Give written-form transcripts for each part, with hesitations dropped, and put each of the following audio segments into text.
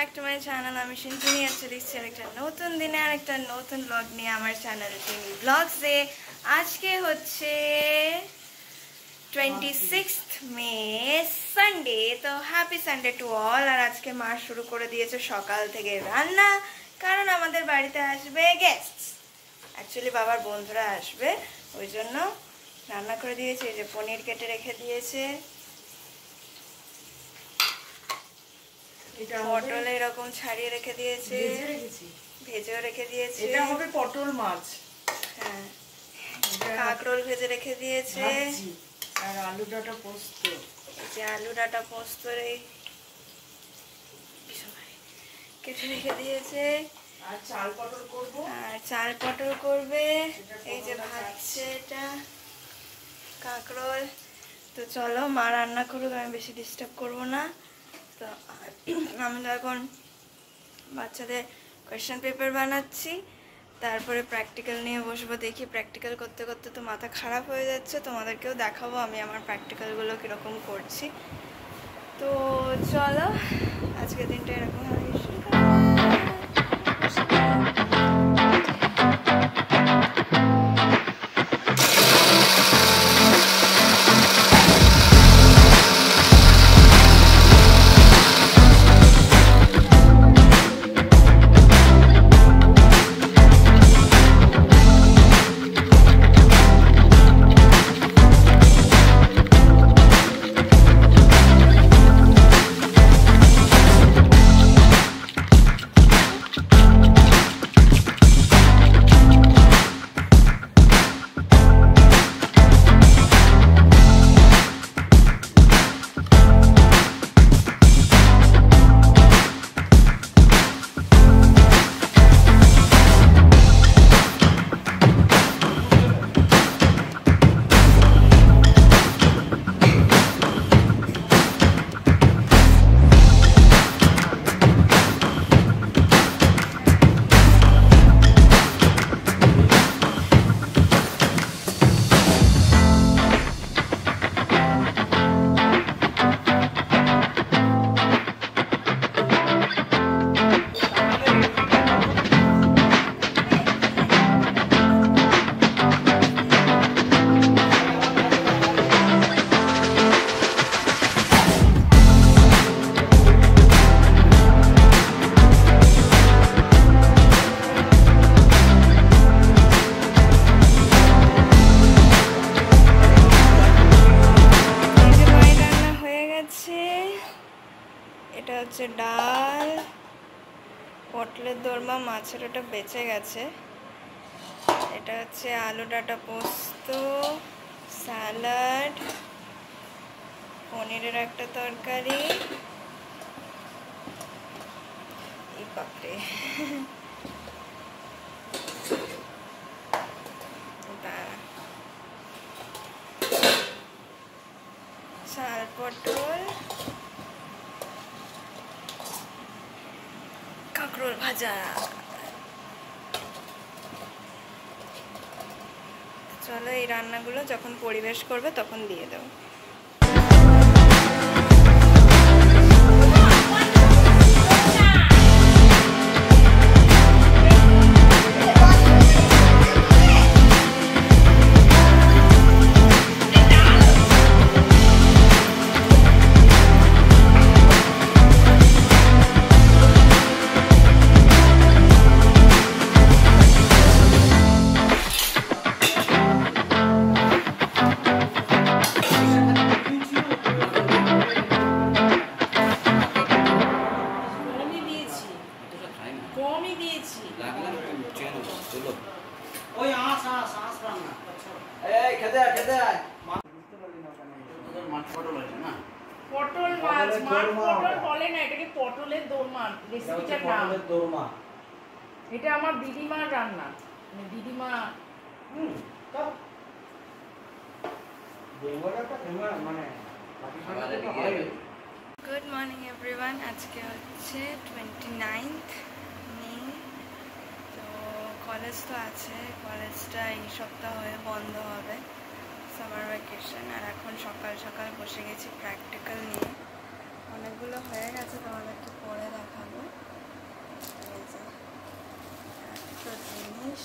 Back to my channel. আমি সিন্ধুনি চলে এসেছি আরেকটা নতুন দিনে আরেকটা নতুন ব্লগ নিয়ে আমার চ্যানেল টিমি ব্লগসে। আজকে হচ্ছে 26 মে সানডে, তো হ্যাপি সানডে টু অল। আর আজকে মা শুরু করে দিয়েছে সকাল থেকে রান্না, কারণ আমাদের বাড়িতে আসবে গেস্ট, অ্যাকচুয়ালি বাবার বন্ধুরা আসবে, ওই জন্য রান্না করে দিয়েছে। এই যে পনির কেটে রেখে দিয়েছে, পটল এরকম ছাড়িয়ে রেখে দিয়েছে, ভেজেও রেখে দিয়েছে। এটা হবে পটল মাছ। হ্যাঁ, কাঁকরোল ভেজে রেখে দিয়েছে, আর আলু ডাঁটা পোস্ত। এই যে আলু ডাঁটা পোস্ত কেটে রেখে দিয়েছে। আর চাল পটল করব, আর চাল পটল করবে। এই যে ভাজছে এটা কাঁকরোল। তো চলো মা রান্না করুক, আমি বেশি ডিস্টার্ব করবো না। তো আমি তো এখন বাচ্চাদের কোয়েশ্চেন পেপার বানাচ্ছি, তারপরে প্র্যাকটিক্যাল নিয়ে বসবো। দেখি প্র্যাকটিক্যাল করতে করতে তো মাথা খারাপ হয়ে যাচ্ছে, তোমাদেরকেও দেখাবো আমি আমার প্র্যাকটিক্যালগুলো কীরকম করছি। তো চলো আজকের দিনটা এরকম এটা হচ্ছে ডাল, পটলের দোরমা, মাছের ওটা বেঁচে গেছে। এটা হচ্ছে আলু ডাঁটা পোস্ত, স্যালাড, পনিরের একটা তরকারি, এই বাপরে চাল পটল, কাঁকরোল ভাজা। চলো এই রান্নাগুলো যখন পরিবেশ করবে তখন দিয়ে দেবো। পটল মাছ, পটল বলে না, এটাকে পটলের দোরমা রেসিপিটার নাম। এটা আমার দিদিমার রান্না, মানে দিদিমা। Good morning everyone. আজকে হচ্ছে 29 মে। তো কলেজ তো আছে, কলেজটা এই সপ্তাহ হয়ে বন্ধ হবে, সামার ভ্যাকেশন। আর এখন সকাল সকাল বসে গেছি প্র্যাকটিক্যাল নিয়ে। অনেকগুলো হয়ে গেছে, তোমাদেরকে পরে দেখাবো। এই যে একটা জিনিস,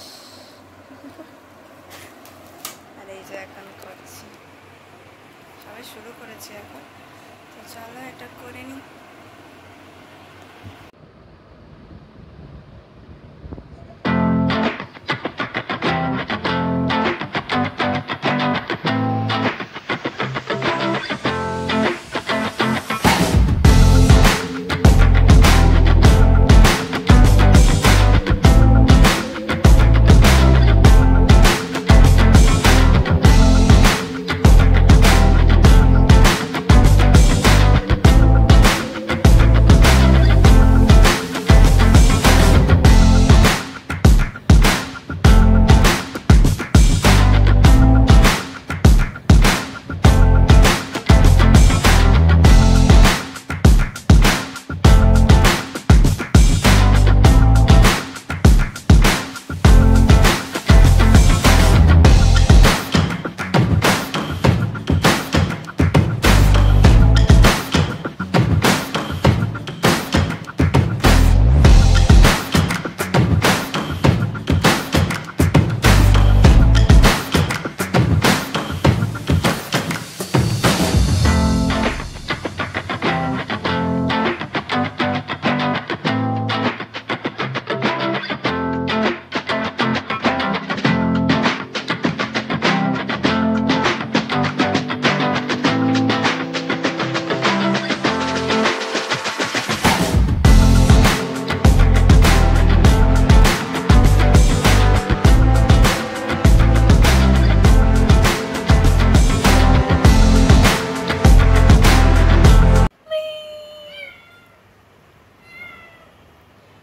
আর এই যে এখন করছি, সবাই শুরু করেছি এখন। তো চলো এটা করে নিই।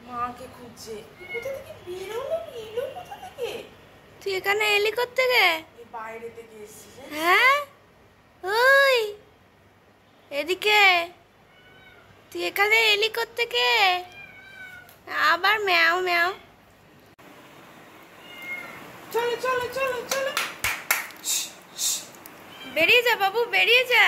মাকে খুঁজছে। কোথা থেকে বেরোলো? এলো কোথা থেকে? তুই এখানে এলি কোত্থেকে? এই বাইরে থেকে এসেছে। হ্যাঁ, ওই এদিকে তুই এখানে এলি কোত্থেকে? আবার ম্যাও ম্যাও। চলো চলো চলো চলো। বেরিয়ে যা বাবু, বেরিয়ে যা।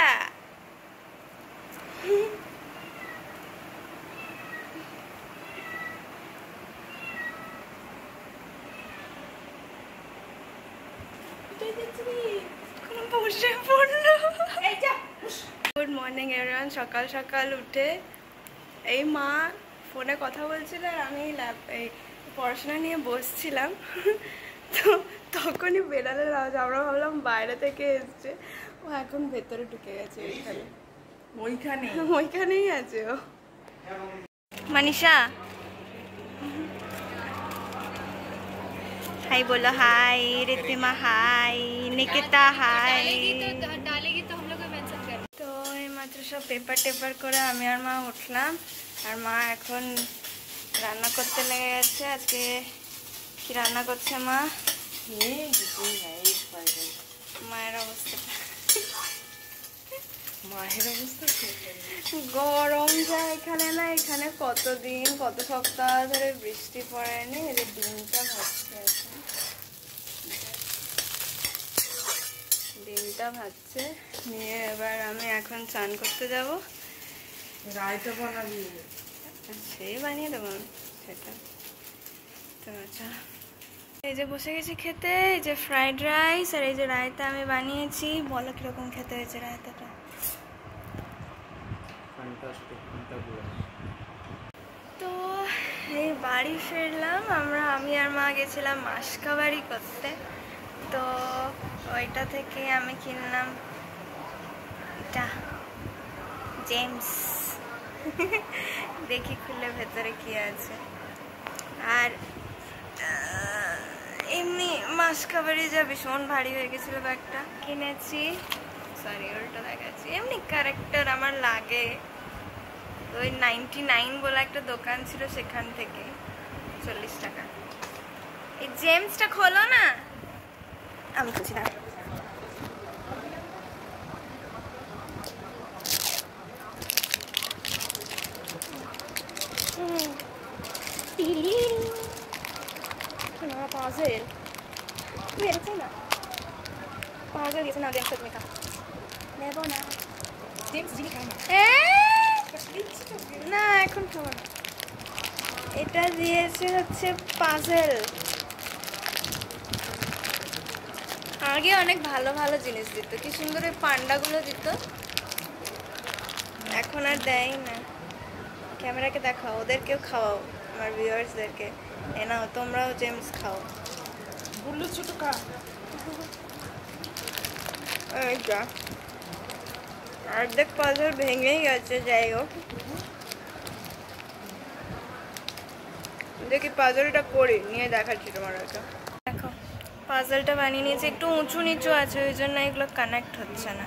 বসে পড়লো। Good morning everyone. সকাল সকাল উঠে এই মা ফোনে কথা বলছিল আর আমি এই পড়াশোনা নিয়ে বসছিলাম। তো তখনই বেড়ালের আওয়াজ, আমরা ভাবলাম বাইরে থেকে এসছে, ও এখন ভেতরে ঢুকে গেছে। ওইখানে ওইখানেই আছে ও। মনীষা हाय बोलो, हाय रितिमा, हाय निकिता, हाय। डालेगी तो हम लोग को मेंशन कर। তো এইমাত্র সব পেপার টেপার করে আমি আর মা উঠলাম, আর মা এখন রান্না করতে লেগে গেছে। আজকে কি রান্না করছে মা? মায়ের অবস্থা, মায়ের অবস্থা গরম যা এখানে না, এখানে কতদিন কত সপ্তাহ ধরে বৃষ্টি পড়েনি। এই যে ডিমটা ভাজছে, ডিমটা ভাজছে নিয়ে এবার আমি এখন চান করতে যাব। রায়তা বানাবি? সেই বানিয়ে দেবো সেটা। তো আচ্ছা, এই যে বসে গেছি খেতে। এই যে ফ্রাইড রাইস আর এই যে রায়তা আমি বানিয়েছি। বলো কিরকম খেতে হয়েছে রায়তাটা? তো এই বাড়ি ফিরলাম আমরা, আমি আর মা গেছিলাম মাসকাবাড়ি করতে। তো ওইটা থেকে আমি কিনলাম এটা জেমস। দেখি খুলে ভেতরে কি আছে। আর এমনি মাসকাবাড়ি যা ভীষণ ভারী হয়ে গেছিলো ব্যাগটা, কিনেছি। সরি, ওটা দেখাচ্ছি। এমনি ক্যারেক্টার আমার লাগে, ওই 99 বলে একটা দোকান ছিল, সেখান থেকে 40 টাকা। এই জেমসটা খোলো না, আমি খুঁজছি না। পাজেল মেরেছে না, পাজেল দিয়েছে না। জেমস তুমি খা, নেবো না। জেমস জিনি খায় না। দিচ্ছি তোকে। না এখন খাবো না। এটা দিয়েছে হচ্ছে পাজেল। আগে অনেক ভালো ভালো জিনিস দিত, কি সুন্দর ওই পান্ডাগুলো দিত, এখন আর দেয় না। ক্যামেরাকে দেখাও, ওদেরকেও খাওয়াও, আমার ভিউয়ার্সদেরকে। এ নাও তোমরাও জেমস খাও। বুল্লু ছোট খা। এই যা, অর্ধেক পাজল ভেঙেই গেছে। যাই হোক, দেখি পাজলটা করি, নিয়ে দেখাচ্ছি তোমার ওটা। দেখো পাজলটা বানিয়ে নিয়েছি, একটু উঁচু নিচু আছে, ওই জন্য এগুলো কানেক্ট হচ্ছে না।